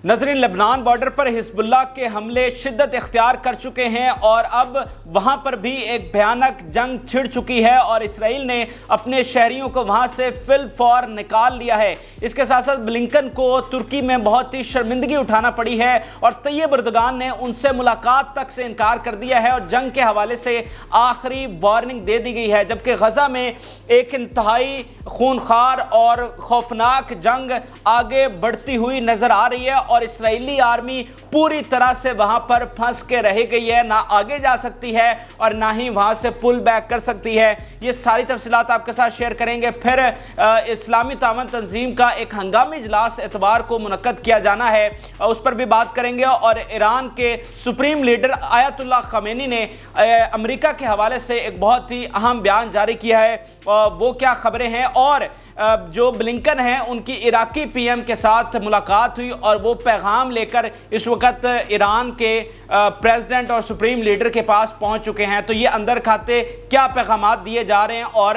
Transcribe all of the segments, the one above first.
ناظرین، لبنان بارڈر پر حزب اللہ کے حملے شدت اختیار کر چکے ہیں اور اب وہاں پر بھی ایک بھیانک جنگ چھڑ چکی ہے اور اسرائیل نے اپنے شہریوں کو وہاں سے فی الفور نکال لیا ہے۔ اس کے ساتھ ساتھ بلنکن کو ترکی میں بہت ہی شرمندگی اٹھانا پڑی ہے اور طیب اردگان نے ان سے ملاقات تک سے انکار کر دیا ہے اور جنگ کے حوالے سے آخری وارننگ دے دی گئی ہے، جبکہ غزہ میں ایک انتہائی خونخوار اور خوفناک جنگ آگے بڑھتی ہوئی نظر آ رہی ہے اور اسرائیلی آرمی پوری طرح سے وہاں پر پھنس کے رہ گئی ہے، نہ آگے جا سکتی ہے اور نہ ہی وہاں سے پل بیک کر سکتی ہے۔ یہ ساری تفصیلات آپ کے ساتھ شیئر کریں گے۔ پھر اسلامی تعاون تنظیم کا ایک ہنگامی اجلاس اتوار کو منعقد کیا جانا ہے، اس پر بھی بات کریں گے، اور ایران کے سپریم لیڈر آیت اللہ خمینی نے امریکہ کے حوالے سے ایک بہت ہی اہم بیان جاری کیا ہے۔ وہ کیا خبریں ہیں، اور جو بلنکن ہیں ان کی عراقی پی ایم کے ساتھ ملاقات ہوئی اور وہ پیغام لے کر اس وقت ایران کے پریزیڈنٹ اور سپریم لیڈر کے پاس پہنچ چکے ہیں۔ تو یہ اندر کھاتے کیا پیغامات دیے جا رہے ہیں اور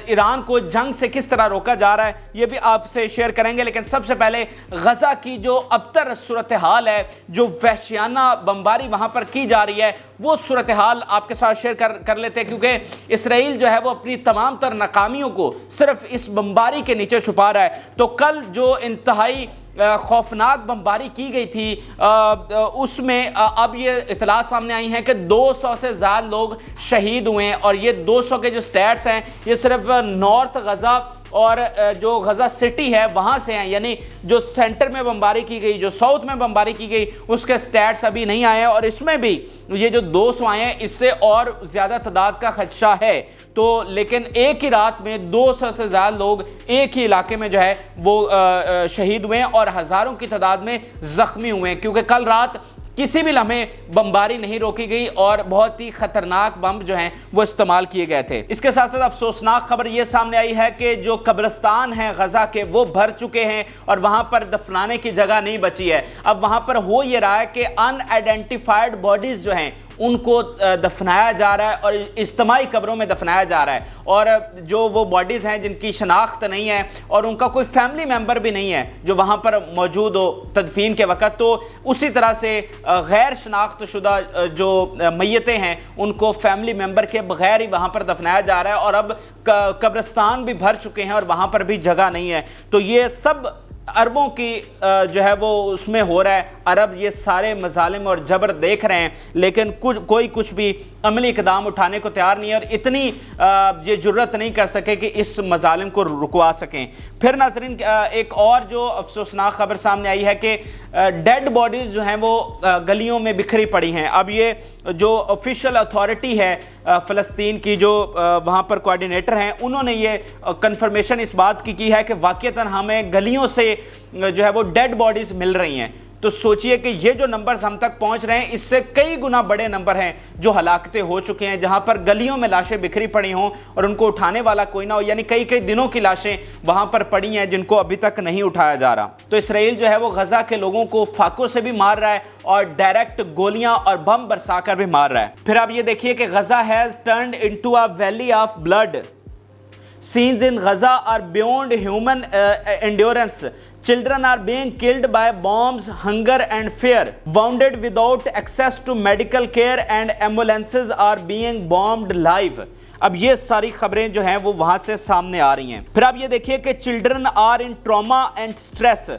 ایران کو جنگ سے کس طرح روکا جا رہا ہے، یہ بھی آپ سے شیئر کریں گے۔ لیکن سب سے پہلے غزہ کی جو ابتر صورتحال ہے، جو وحشیانہ بمباری وہاں پر کی جا رہی ہے، وہ صورتحال آپ کے ساتھ شیئر کر لیتے ہیں، کیونکہ اسرائیل جو ہے وہ اپنی تمام تر ناکامیوں کو صرف اس بمباری کے نیچے چھپا رہا ہے۔ تو کل جو انتہائی خوفناک بمباری کی گئی تھی، اس میں اب یہ اطلاعات سامنے آئی ہیں کہ 200 سے زیادہ لوگ شہید ہوئے ہیں، اور یہ 200 کے جو سٹیٹس ہیں یہ صرف نارتھ غزہ اور جو غزہ سٹی ہے وہاں سے ہیں، یعنی جو سینٹر میں بمباری کی گئی، جو ساؤتھ میں بمباری کی گئی، اس کے سٹیٹس ابھی نہیں آئے ہیں، اور اس میں بھی یہ جو 200 آئے ہیں اس سے اور زیادہ تعداد کا خدشہ ہے۔ تو لیکن ایک ہی رات میں 200 سے زیادہ لوگ ایک ہی علاقے میں جو ہے وہ شہید ہوئے ہیں اور ہزاروں کی تعداد میں زخمی ہوئے ہیں، کیونکہ کل رات کسی بھی لمحے بمباری نہیں روکی گئی اور بہت ہی خطرناک بم جو ہیں وہ استعمال کیے گئے تھے۔ اس کے ساتھ ساتھ افسوسناک خبر یہ سامنے آئی ہے کہ جو قبرستان ہیں غزہ کے وہ بھر چکے ہیں اور وہاں پر دفنانے کی جگہ نہیں بچی ہے۔ اب وہاں پر ہو یہ رہا ہے کہ ان آئیڈینٹیفائڈ باڈیز جو ہیں ان کو دفنایا جا رہا ہے اور اجتماعی قبروں میں دفنایا جا رہا ہے، اور جو وہ باڈیز ہیں جن کی شناخت نہیں ہے اور ان کا کوئی فیملی ممبر بھی نہیں ہے جو وہاں پر موجود ہو تدفین کے وقت، تو اسی طرح سے غیر شناخت شدہ جو میتیں ہیں ان کو فیملی ممبر کے بغیر ہی وہاں پر دفنایا جا رہا ہے، اور اب قبرستان بھی بھر چکے ہیں اور وہاں پر بھی جگہ نہیں ہے۔ تو یہ سب عربوں کی جو ہے وہ اس میں ہو رہا ہے، عرب یہ سارے مظالم اور جبر دیکھ رہے ہیں، لیکن کوئی کچھ بھی عملی اقدام اٹھانے کو تیار نہیں ہے اور اتنی یہ جرت نہیں کر سکے کہ اس مظالم کو رکوا سکیں۔ پھر ناظرین ایک اور جو افسوسناک خبر سامنے آئی ہے کہ ڈیڈ باڈیز جو ہیں وہ گلیوں میں بکھری پڑی ہیں۔ اب یہ جو آفیشیل اتھارٹی ہے فلسطین کی، جو وہاں پر کوارڈینیٹر ہیں، انہوں نے یہ کنفرمیشن اس بات کی ہے کہ واقعتاً ہمیں گلیوں سے جو ہے وہ ڈیڈ باڈیز مل رہی ہیں۔ تو سوچئے کہ یہ جو نمبرز ہم تک پہنچ رہے ہیں اس سے کئی گنا بڑے نمبر ہیں جو ہلاکتیں ہو چکے ہیں، جہاں پر گلیوں میں لاشیں بکھری پڑی ہوں اور ان کو اٹھانے والا کوئی نہ ہو، یعنی کئی دنوں کی لاشیں وہاں پر پڑی ہیں جن کو ابھی تک نہیں اٹھایا جا رہا۔ تو اسرائیل جو ہے وہ غزہ کے لوگوں کو فاقوں سے بھی مار رہا ہے اور ڈائریکٹ گولیاں اور بم برسا کر بھی مار رہا ہے۔ پھر آپ یہ دیکھیے کہ Gaza has turned into a valley of blood, scenes in Gaza are beyond human endurance. Children are being killed by bombs, hunger and fear. Wounded without access to medical care and ambulances are being bombed live. اب یہ ساری خبریں جو ہیں وہ وہاں سے سامنے آ رہی ہیں۔ پھر آپ یہ دیکھیے کہ children are in trauma and stress.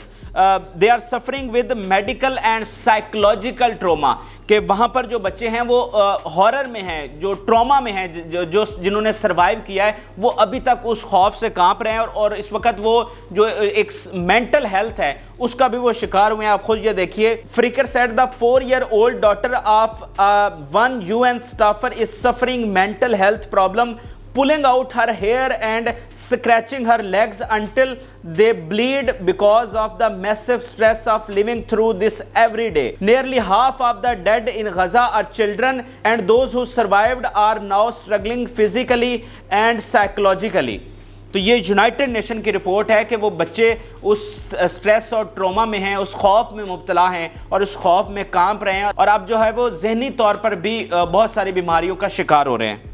They are suffering with medical and psychological trauma. کہ وہاں پر جو بچے ہیں وہ ہارر میں ہیں، جو ٹراما میں ہیں، جنہوں نے سروائیو کیا ہے وہ ابھی تک اس خوف سے کانپ رہے ہیں اور اس وقت وہ جو ایک مینٹل ہیلتھ ہے اس کا بھی وہ شکار ہوئے ہیں۔ آپ خود یہ دیکھیے، فریکر said the 4-year-old daughter of one UN staffer is suffering mental health problem, pulling out her hair and scratching her legs until they bleed because of the massive stress of living through this every day. Nearly half of the dead in Gaza are children, and those who survived are now struggling physically and psychologically. تو یہ United nation کی report ہے کہ وہ بچے اس stress اور trauma میں ہیں، اس خوف میں مبتلا ہیں اور اس خوف میں کانپ رہے ہیں، اور اب جو ہے وہ ذہنی طور پر بھی بہت ساری بیماریوں کا شکار ہو رہے ہیں۔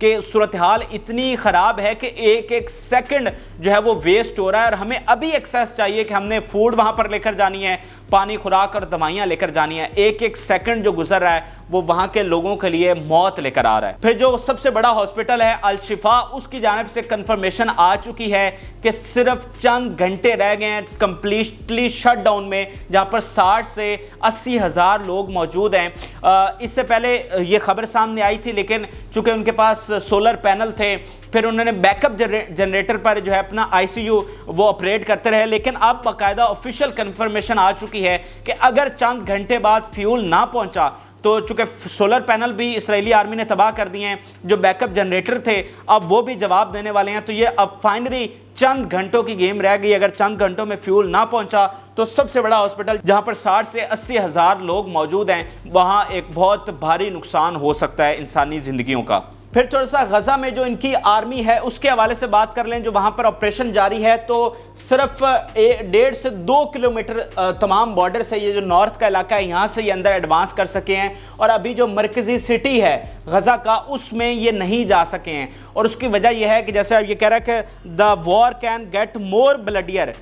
کہ صورتحال اتنی خراب ہے کہ ایک ایک سیکنڈ جو ہے وہ ویسٹ ہو رہا ہے، اور ہمیں ابھی ایکسیس چاہیے کہ ہم نے فوڈ وہاں پر لے کر جانی ہے، پانی خوراک اور دوائیاں لے کر جانی ہے۔ ایک ایک سیکنڈ جو گزر رہا ہے وہ وہاں کے لوگوں کے لیے موت لے کر آ رہا ہے۔ پھر جو سب سے بڑا ہاسپٹل ہے الشفا، اس کی جانب سے کنفرمیشن آ چکی ہے کہ صرف چند گھنٹے رہ گئے ہیں کمپلیٹلی شٹ ڈاؤن میں، جہاں پر 60 سے 80 ہزار لوگ موجود ہیں۔ اس سے پہلے یہ خبر سامنے آئی تھی، لیکن چونکہ ان کے پاس سولر پینل تھے، پھر انہوں نے بیک اپ جنریٹر پر جو ہے اپنا آئی سی یو وہ آپریٹ کرتے رہے، لیکن اب باقاعدہ آفیشیل کنفرمیشن آ چکی ہے کہ اگر چند گھنٹے بعد فیول نہ پہنچا تو چونکہ سولر پینل بھی اسرائیلی آرمی نے تباہ کر دیے ہیں، جو بیک اپ جنریٹر تھے اب وہ بھی جواب دینے والے ہیں، تو یہ اب فائنلی چند گھنٹوں کی گیم رہ گئی۔ اگر چند گھنٹوں میں فیول نہ پہنچا تو سب سے بڑا ہاسپٹل جہاں پر 60 سے 80 ہزار لوگ موجود ہیں، وہاں ایک بہت بھاری نقصان ہو سکتا ہے انسانی زندگیوں کا۔ پھر تھوڑا سا غزہ میں جو ان کی آرمی ہے اس کے حوالے سے بات کر لیں، جو وہاں پر آپریشن جاری ہے، تو صرف 1.5 سے 2 کلومیٹر تمام بارڈر سے یہ جو نارتھ کا علاقہ ہے یہاں سے یہ اندر ایڈوانس کر سکے ہیں، اور ابھی جو مرکزی سٹی ہے غزہ کا اس میں یہ نہیں جا سکے ہیں، اور اس کی وجہ یہ ہے کہ جیسے اب یہ کہہ رہا ہے کہ دا وار کین گیٹ مور بلڈیئر،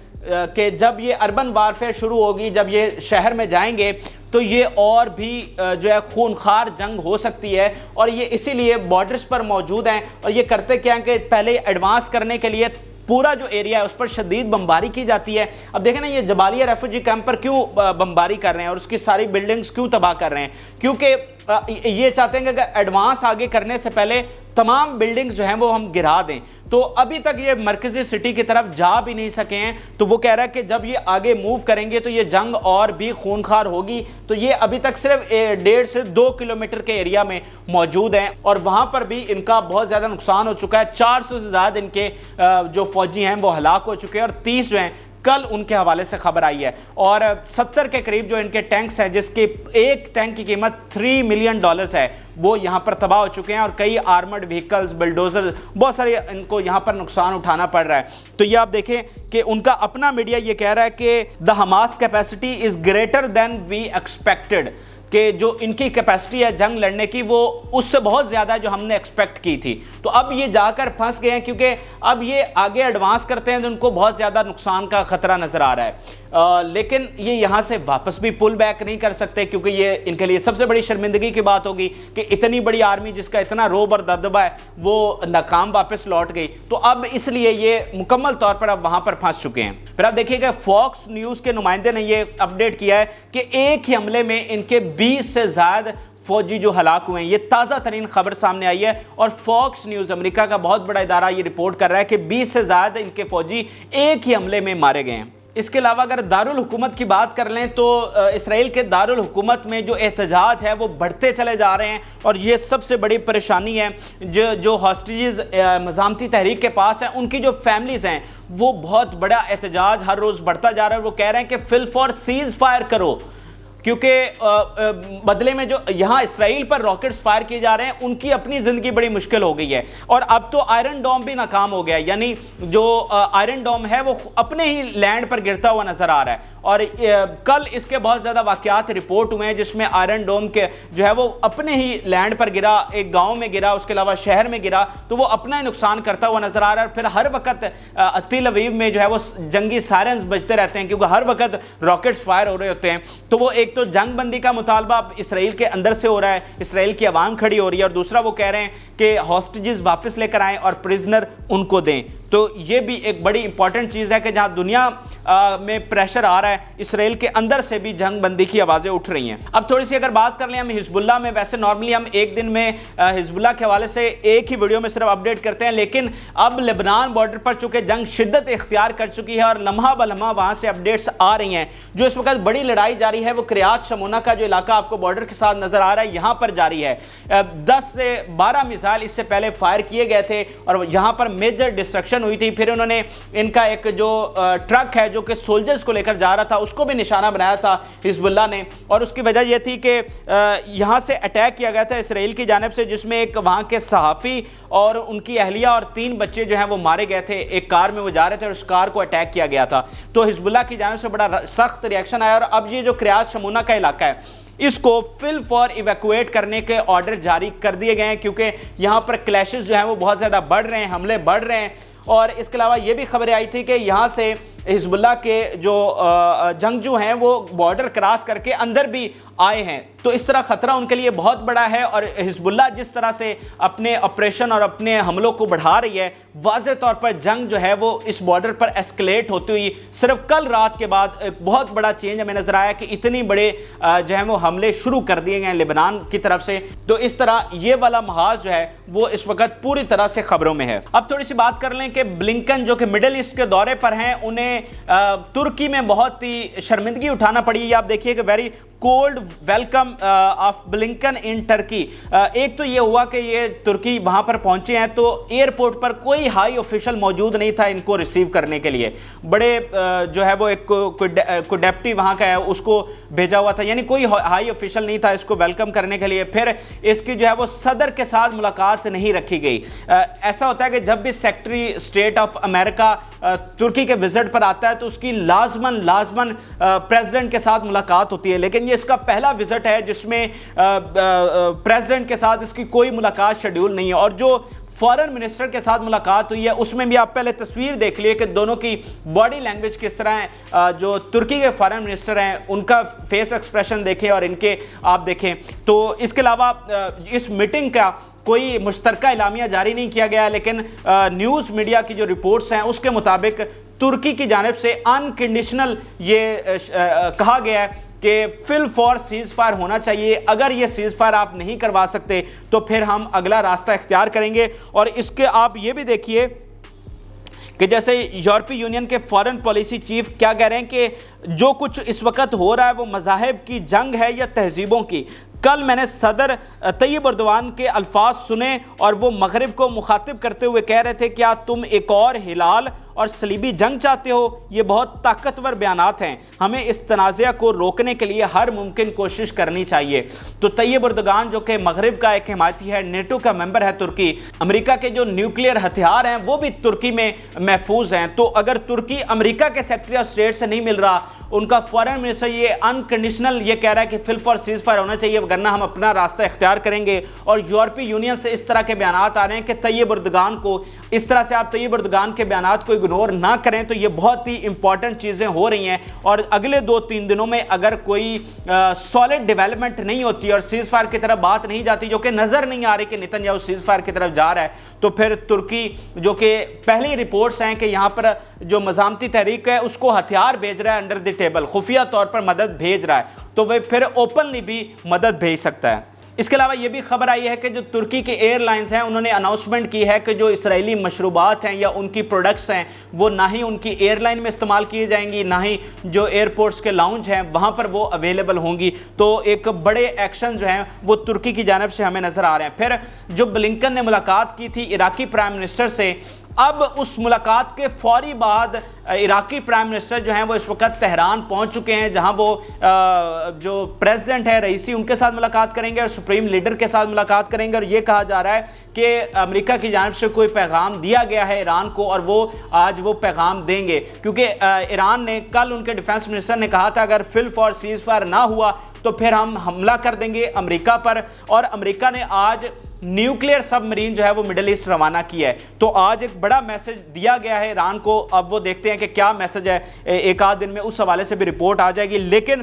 کہ جب یہ اربن وارفیئر شروع ہوگی، جب یہ شہر میں جائیں گے تو یہ اور بھی جو ہے خونخوار جنگ ہو سکتی ہے، اور یہ اسی لیے بارڈرز پر موجود ہیں، اور یہ کرتے کیا ہیں کہ پہلے ایڈوانس کرنے کے لیے پورا جو ایریا ہے اس پر شدید بمباری کی جاتی ہے۔ اب دیکھیں نا یہ جبالیہ ریفیوجی کیمپ پر کیوں بمباری کر رہے ہیں اور اس کی ساری بلڈنگز کیوں تباہ کر رہے ہیں، کیونکہ یہ چاہتے ہیں کہ اگر ایڈوانس آگے کرنے سے پہلے تمام بلڈنگز جو ہیں وہ ہم گرا دیں، تو ابھی تک یہ مرکزی سٹی کی طرف جا بھی نہیں سکے ہیں، تو وہ کہہ رہا ہے کہ جب یہ آگے موو کریں گے تو یہ جنگ اور بھی خونخوار ہوگی، تو یہ ابھی تک صرف 1.5 سے 2 کلومیٹر کے ایریا میں موجود ہیں، اور وہاں پر بھی ان کا بہت زیادہ نقصان ہو چکا ہے۔ 400 سے زیادہ ان کے جو فوجی ہیں وہ ہلاک ہو چکے ہیں، اور 30 جو ہیں کل ان کے حوالے سے خبر آئی ہے، اور 70 کے قریب جو ان کے ٹینکس ہیں، جس کی ایک ٹینک کی قیمت $3 ملین ہے، وہ یہاں پر تباہ ہو چکے ہیں، اور کئی آرمڈ وہیکلز، بلڈوزر، بہت سارے ان کو یہاں پر نقصان اٹھانا پڑ رہا ہے۔ تو یہ آپ دیکھیں کہ ان کا اپنا میڈیا یہ کہہ رہا ہے کہ the Hamas capacity is greater than we expected, کہ جو ان کی کیپیسٹی ہے جنگ لڑنے کی وہ اس سے بہت زیادہ ہے جو ہم نے ایکسپیکٹ کی تھی۔ تو اب یہ جا کر پھنس گئے ہیں، کیونکہ اب یہ آگے ایڈوانس کرتے ہیں تو ان کو بہت زیادہ نقصان کا خطرہ نظر آ رہا ہے، لیکن یہ یہاں سے واپس بھی پل بیک نہیں کر سکتے، کیونکہ یہ ان کے لیے سب سے بڑی شرمندگی کی بات ہوگی کہ اتنی بڑی آرمی جس کا اتنا روب اور دبدبہ ہے وہ ناکام واپس لوٹ گئی، تو اب اس لیے یہ مکمل طور پر اب وہاں پر پھنس چکے ہیں۔ پھر آپ دیکھیے کہ فاکس نیوز کے نمائندے نے یہ اپڈیٹ کیا ہے کہ ایک ہی حملے میں ان کے 20 سے زائد فوجی جو ہلاک ہوئے ہیں، یہ تازہ ترین خبر سامنے آئی ہے، اور فاکس نیوز امریکہ کا بہت بڑا ادارہ یہ رپورٹ کر رہا ہے کہ 20 سے زائد ان کے فوجی ایک ہی حملے میں مارے گئے ہیں۔ اس کے علاوہ اگر دارالحکومت کی بات کر لیں تو اسرائیل کے دارالحکومت میں جو احتجاج ہے وہ بڑھتے چلے جا رہے ہیں، اور یہ سب سے بڑی پریشانی ہے۔ جو ہاسٹیجز مزاحمتی تحریک کے پاس ہیں ان کی جو فیملیز ہیں وہ بہت بڑا احتجاج ہر روز بڑھتا جا رہا ہے، وہ کہہ رہے ہیں کہ فل فار سیز فائر کرو، کیونکہ بدلے میں جو یہاں اسرائیل پر راکٹس فائر کیے جا رہے ہیں ان کی اپنی زندگی بڑی مشکل ہو گئی ہے، اور اب تو آئرن ڈوم بھی ناکام ہو گیا، یعنی جو آئرن ڈوم ہے وہ اپنے ہی لینڈ پر گرتا ہوا نظر آ رہا ہے، اور کل اس کے بہت زیادہ واقعات رپورٹ ہوئے ہیں جس میں آئرن ڈوم کے جو ہے وہ اپنے ہی لینڈ پر گرا، ایک گاؤں میں گرا، اس کے علاوہ شہر میں گرا، تو وہ اپنا ہی نقصان کرتا ہوا نظر آ رہا ہے، اور پھر ہر وقت تل اویو میں جو ہے وہ جنگی سائرنز بجتے رہتے ہیں، کیونکہ ہر وقت راکٹس فائر ہو رہے ہوتے ہیں۔ تو وہ ایک تو جنگ بندی کا مطالبہ اب اسرائیل کے اندر سے ہو رہا ہے، اسرائیل کی عوام کھڑی ہو رہی ہے، اور دوسرا وہ کہہ رہے ہیں کہ ہاسٹیجز واپس لے کر آئیں اور پرزنر ان کو دیں۔ تو یہ بھی ایک بڑی امپورٹنٹ چیز ہے کہ جہاں دنیا میں پریشر آ رہا ہے، اسرائیل کے اندر سے بھی جنگ بندی کی آوازیں اٹھ رہی ہیں۔ اب تھوڑی سی اگر بات کر لیں ہم حزب اللہ میں، ویسے نارملی ہم ایک دن میں حزب اللہ کے حوالے سے ایک ہی ویڈیو میں صرف اپڈیٹ کرتے ہیں، لیکن اب لبنان بارڈر پر چونکہ جنگ شدت اختیار کر چکی ہے اور لمحہ بلمحہ وہاں سے اپڈیٹس آ رہی ہیں، جو اس وقت بڑی لڑائی جاری ہے وہ کریات شمونہ کا جو علاقہ آپ کو بارڈر کے ساتھ نظر آ رہا ہے یہاں پر جاری ہے۔ 10 سے 12 میزائل اس سے پہلے فائر کیے گئے تھے اور یہاں پر میجر ڈسٹرکشن ہوئی تھی، پھر انہوں نے ان کا ایک جو ٹرک ہے جو کہ سولجرز کو لے کر جا رہا تھا اس کو بھی نشانہ بنایا تھا حزب اللہ نے، اور اس کی وجہ یہ تھی کہ یہاں سے اٹیک کیا گیا تھا اسرائیل کی جانب سے، جس میں ایک وہاں کے صحافی اور ان کی اہلیہ اور 3 بچے جو ہیں وہ مارے گئے تھے، ایک کار میں وہ جا رہے تھے اور اس کار کو اٹیک کیا گیا تھا۔ تو حزب اللہ کی جانب سے بڑا سخت ریاکشن آیا، اور اب یہ جو کریات شمونہ کا علاقہ ہے اس کو فل فور ایویکویٹ کرنے کے آرڈر جاری کر دیے گئے ہیں، کیونکہ یہاں پر کلیشز جو ہیں وہ بہت زیادہ بڑھ رہے ہیں، حملے بڑھ رہے ہیں۔ اور اس کے علاوہ یہ بھی خبریں آئی تھی کہ یہاں سے حزب اللہ کے جو جنگجو ہیں وہ بارڈر کراس کر کے اندر بھی آئے ہیں، تو اس طرح خطرہ ان کے لیے بہت بڑا ہے۔ اور حزب اللہ جس طرح سے اپنے آپریشن اور اپنے حملوں کو بڑھا رہی ہے، واضح طور پر جنگ جو ہے وہ اس بارڈر پر ایسکلیٹ ہوتی ہوئی صرف کل رات کے بعد ایک بہت بڑا چینج ہمیں نظر آیا کہ اتنی بڑے جو ہے وہ حملے شروع کر دیے گئے ہیں لبنان کی طرف سے۔ تو اس طرح یہ والا محاذ جو ہے وہ اس وقت پوری طرح سے خبروں میں ہے۔ اب تھوڑی سی بات کر لیں کہ بلنکن جو کہ مڈل ایسٹ کے دورے پر ہیں، انہیں ترکی میں بہت ہی شرمندگی اٹھانا پڑی۔ یہ آپ دیکھیے کہ very cold welcome of Blinken in Turkey. ایک تو یہ ہوا کہ یہ ترکی وہاں پر پہنچے ہیں تو ایئرپورٹ پر کوئی ہائی آفیشل موجود نہیں تھا ان کو ریسیو کرنے کے لیے، بڑے جو ہے وہ ایک کوئی ڈیپٹی وہاں کا ہے اس کو بھیجا ہوا تھا، یعنی کوئی ہائی آفیشل نہیں تھا اس کو ویلکم کرنے کے لیے۔ پھر اس کی جو ہے وہ صدر کے ساتھ ملاقات نہیں رکھی گئی۔ ایسا ہوتا ہے کہ جب بھی سیکرٹری اسٹیٹ آف امریکہ ترکی کے وزٹ پر آتا ہے تو اس کی لازماً پریزیڈنٹ کے ساتھ ملاقات ہوتی ہے، لیکن یہ اس کا پہلا وزٹ ہے جس میں پریزیڈنٹ کے ساتھ اس کی کوئی ملاقات شیڈیول نہیں ہے۔ اور جو فارن منسٹر کے ساتھ ملاقات ہوئی ہے اس میں بھی آپ پہلے تصویر دیکھ لیے کہ دونوں کی باڈی لینگویج کس طرح ہے۔ جو ترکی کے فارن منسٹر ہیں ان کا فیس ایکسپریشن دیکھیں اور ان کے آپ دیکھیں۔ تو اس کے علاوہ اس میٹنگ کا کوئی مشترکہ اعلامیہ جاری نہیں کیا گیا، لیکن نیوز میڈیا کی جو رپورٹس ہیں اس کے مطابق ترکی کی جانب سے انکنڈیشنل یہ کہا گیا ہے کہ فل فور سیز فائر ہونا چاہیے، اگر یہ سیز فائر آپ نہیں کروا سکتے تو پھر ہم اگلا راستہ اختیار کریں گے۔ اور اس کے آپ یہ بھی دیکھیے کہ جیسے یورپی یونین کے فارن پالیسی چیف کیا کہہ رہے ہیں کہ جو کچھ اس وقت ہو رہا ہے وہ مذاہب کی جنگ ہے یا تہذیبوں کی۔ کل میں نے صدر طیب اردوان کے الفاظ سنے اور وہ مغرب کو مخاطب کرتے ہوئے کہہ رہے تھے کیا تم ایک اور ہلال اور صلیبی جنگ چاہتے ہو؟ یہ بہت طاقتور بیانات ہیں، ہمیں اس تنازعہ کو روکنے کے لیے ہر ممکن کوشش کرنی چاہیے۔ تو طیب اردوان جو کہ مغرب کا ایک حمایتی ہے، نیٹو کا ممبر ہے ترکی، امریکہ کے جو نیوکلیئر ہتھیار ہیں وہ بھی ترکی میں محفوظ ہیں، تو اگر ترکی امریکہ کے سیکرٹری آف اسٹیٹ سے نہیں مل رہا، ان کا فارن منسٹر یہ انکنڈیشنل یہ کہہ رہا ہے کہ فل فور سیز فائر ہونا چاہیے ورنہ ہم اپنا راستہ اختیار کریں گے، اور یورپی یونین سے اس طرح کے بیانات آ رہے ہیں کہ طیب اردوغان کو اس طرح سے آپ طیب اردوغان کے بیانات کو اگنور نہ کریں، تو یہ بہت ہی امپورٹنٹ چیزیں ہو رہی ہیں۔ اور اگلے 2-3 دنوں میں اگر کوئی سالڈ ڈیولپمنٹ نہیں ہوتی اور سیز فائر کی طرف بات نہیں جاتی، جو کہ نظر نہیں آ رہی کہ نتن یاہو سیز فائر کی طرف جا رہا ہے، تو پھر ترکی جو کہ پہلی رپورٹس ہیں کہ یہاں پر جو مزاحمتی تحریک ہے اس کو ہتھیار بھیج رہا ہے انڈر دی ٹیبل، خفیہ طور پر مدد بھیج رہا ہے، تو وہ پھر اوپنلی بھی مدد بھیج سکتا ہے۔ اس کے علاوہ یہ بھی خبر آئی ہے کہ جو ترکی کے ایئر لائنز ہیں انہوں نے اناؤنسمنٹ کی ہے کہ جو اسرائیلی مشروبات ہیں یا ان کی پروڈکٹس ہیں وہ نہ ہی ان کی ایئر لائن میں استعمال کی جائیں گی، نہ ہی جو ایئرپورٹس کے لاؤنج ہیں وہاں پر وہ اویلیبل ہوں گی۔ تو ایک بڑے ایکشن جو ہیں وہ ترکی کی جانب سے ہمیں نظر آ رہے ہیں۔ پھر جو بلنکن نے ملاقات کی تھی عراقی پرائم منسٹر سے، اب اس ملاقات کے فوری بعد عراقی پرائم منسٹر جو ہیں وہ اس وقت تہران پہنچ چکے ہیں، جہاں وہ جو پریزیڈنٹ ہے رئیسی ان کے ساتھ ملاقات کریں گے اور سپریم لیڈر کے ساتھ ملاقات کریں گے۔ اور یہ کہا جا رہا ہے کہ امریکہ کی جانب سے کوئی پیغام دیا گیا ہے ایران کو اور وہ آج وہ پیغام دیں گے، کیونکہ ایران نے کل ان کے ڈیفنس منسٹر نے کہا تھا اگر فل فور سیز فائر نہ ہوا تو پھر ہم حملہ کر دیں گے امریکہ پر، اور امریکہ نے آج نیوکلیئر سب مرین جو ہے وہ مڈل ایسٹ روانہ کی ہے۔ تو آج ایک بڑا میسج دیا گیا ہے ایران کو، اب وہ دیکھتے ہیں کہ کیا میسج ہے، ایک آدھ دن میں اس حوالے سے بھی رپورٹ آ جائے گی، لیکن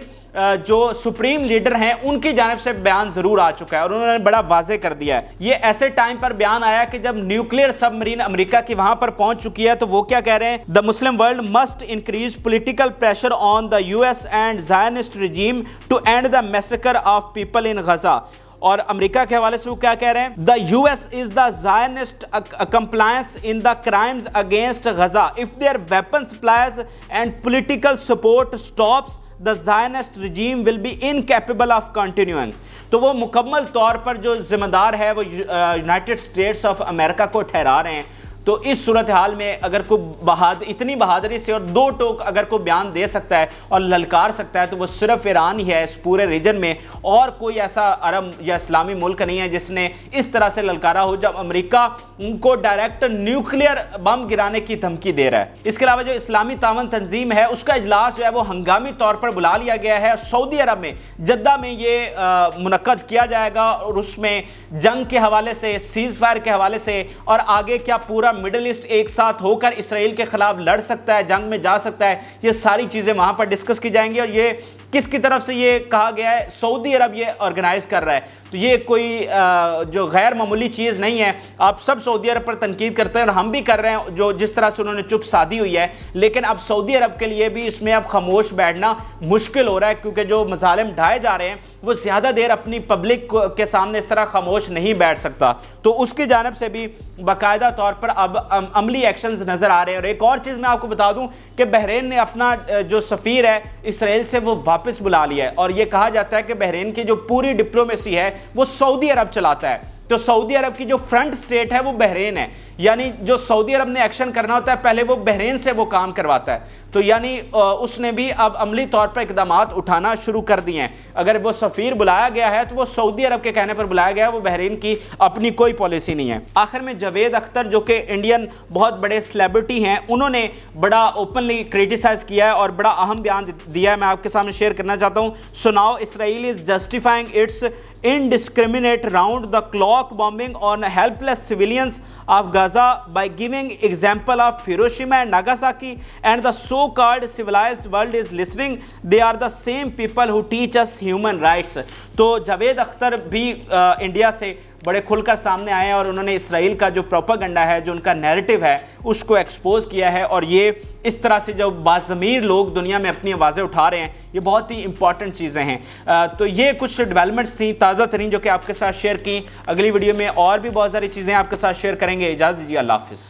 جو سپریم لیڈر ہیں ان کی جانب سے بیان ضرور آ چکا ہے اور انہوں نے بڑا واضح کر دیا ہے۔ یہ ایسے ٹائم پر بیان آیا کہ جب نیوکلیئر سب مرین امریکہ کی وہاں پر پہنچ چکی ہے، تو وہ کیا کہہ رہے ہیں، The Muslim world must increase political pressure on the US and Zionist regime to end the massacre of people in Gaza۔ اور امریکہ کے حوالے سے وہ کیا کہہ رہے ہیں، The US is the Zionist compliance in the crimes against Gaza. If their weapon supplies and political support stops, the Zionist regime will be incapable of continuing۔ تو وہ مکمل طور پر جو ذمہ دار ہے وہ یونائٹڈ اسٹیٹس آف امریکہ کو ٹھہرا رہے ہیں۔ تو اس صورتحال میں اگر کوئی اتنی بہادری سے اور دو ٹوک اگر کوئی بیان دے سکتا ہے اور للکار سکتا ہے تو وہ صرف ایران ہی ہے اس پورے ریجن میں، اور کوئی ایسا عرب یا اسلامی ملک نہیں ہے جس نے اس طرح سے للکارا ہو جب امریکہ ان کو ڈائریکٹ نیوکلیئر بم گرانے کی دھمکی دے رہا ہے۔ اس کے علاوہ جو اسلامی تعاون تنظیم ہے اس کا اجلاس جو ہے وہ ہنگامی طور پر بلا لیا گیا ہے، سعودی عرب میں جدہ میں یہ منعقد کیا جائے گا، اور اس میں جنگ کے حوالے سے، سیز فائر کے حوالے سے، اور آگے کیا پورا مڈل ایسٹ ایک ساتھ ہو کر اسرائیل کے خلاف لڑ سکتا ہے، جنگ میں جا سکتا ہے، یہ ساری چیزیں وہاں پر ڈسکس کی جائیں گی۔ اور یہ کس کی طرف سے یہ کہا گیا ہے؟ سعودی عرب یہ آرگنائز کر رہا ہے، تو یہ کوئی جو غیر معمولی چیز نہیں ہے۔ آپ سب سعودی عرب پر تنقید کرتے ہیں اور ہم بھی کر رہے ہیں، جو جس طرح سے انہوں نے چپ سادھی ہوئی ہے، لیکن اب سعودی عرب کے لیے بھی اس میں اب خاموش بیٹھنا مشکل ہو رہا ہے، کیونکہ جو مظالم ڈھائے جا رہے ہیں وہ زیادہ دیر اپنی پبلک کے سامنے اس طرح خاموش نہیں بیٹھ سکتا، تو اس کی جانب سے بھی باقاعدہ طور پر اب عملی ایکشنز نظر آ رہے ہیں۔ اور ایک اور چیز میں آپ کو بتا دوں کہ بحرین نے اپنا جو سفیر ہے اسرائیل سے وہ واپس بلا لیا ہے، اور یہ کہا جاتا ہے کہ بحرین کی جو پوری ڈپلومیسی ہے وہ سعودی عرب چلاتا ہے، تو سعودی عرب کی جو فرنٹ سٹیٹ ہے وہ بحرین ہے، یعنی جو سعودی عرب نے ایکشن کرنا ہوتا ہے پہلے وہ بحرین سے وہ کام کرواتا ہے، تو یعنی اس نے بھی اب عملی طور پر اقدامات اٹھانا شروع کر دیے ہیں۔ اگر وہ سفیر بلایا گیا ہے تو وہ سعودی عرب کے کہنے پر بلایا گیا ہے، وہ بحرین کی اپنی کوئی پالیسی نہیں ہے۔ آخر میں جاوید اختر جو کہ انڈین بہت بڑے سیلیبریٹی ہیں، انہوں نے بڑا اوپنلی کریٹیسائز کیا ہے اور بڑا اہم بیان دیا ہے، میں آپ کے سامنے شیئر کرنا چاہتا ہوں۔ So now Israel is justifying its indiscriminate round the clock bombing on helpless civilians of Gaza by giving example of Hiroshima and Nagasaki, and the so-called civilized world is listening. They are the same people who teach us human rights. تو جاوید اختر بھی India سے بڑے کھل کر سامنے آئے ہیں اور انہوں نے اسرائیل کا جو پروپیگنڈا ہے، جو ان کا نیریٹو ہے، اس کو ایکسپوز کیا ہے، اور یہ اس طرح سے جو باضمیر لوگ دنیا میں اپنی آوازیں اٹھا رہے ہیں، یہ بہت ہی امپورٹنٹ چیزیں ہیں۔ تو یہ کچھ ڈیولپمنٹس تھیں تازہ ترین جو کہ آپ کے ساتھ شیئر کی۔ اگلی ویڈیو میں اور بھی بہت ساری چیزیں آپ کے ساتھ شیئر کریں گے۔ اجازت دیجیے، اللہ حافظ۔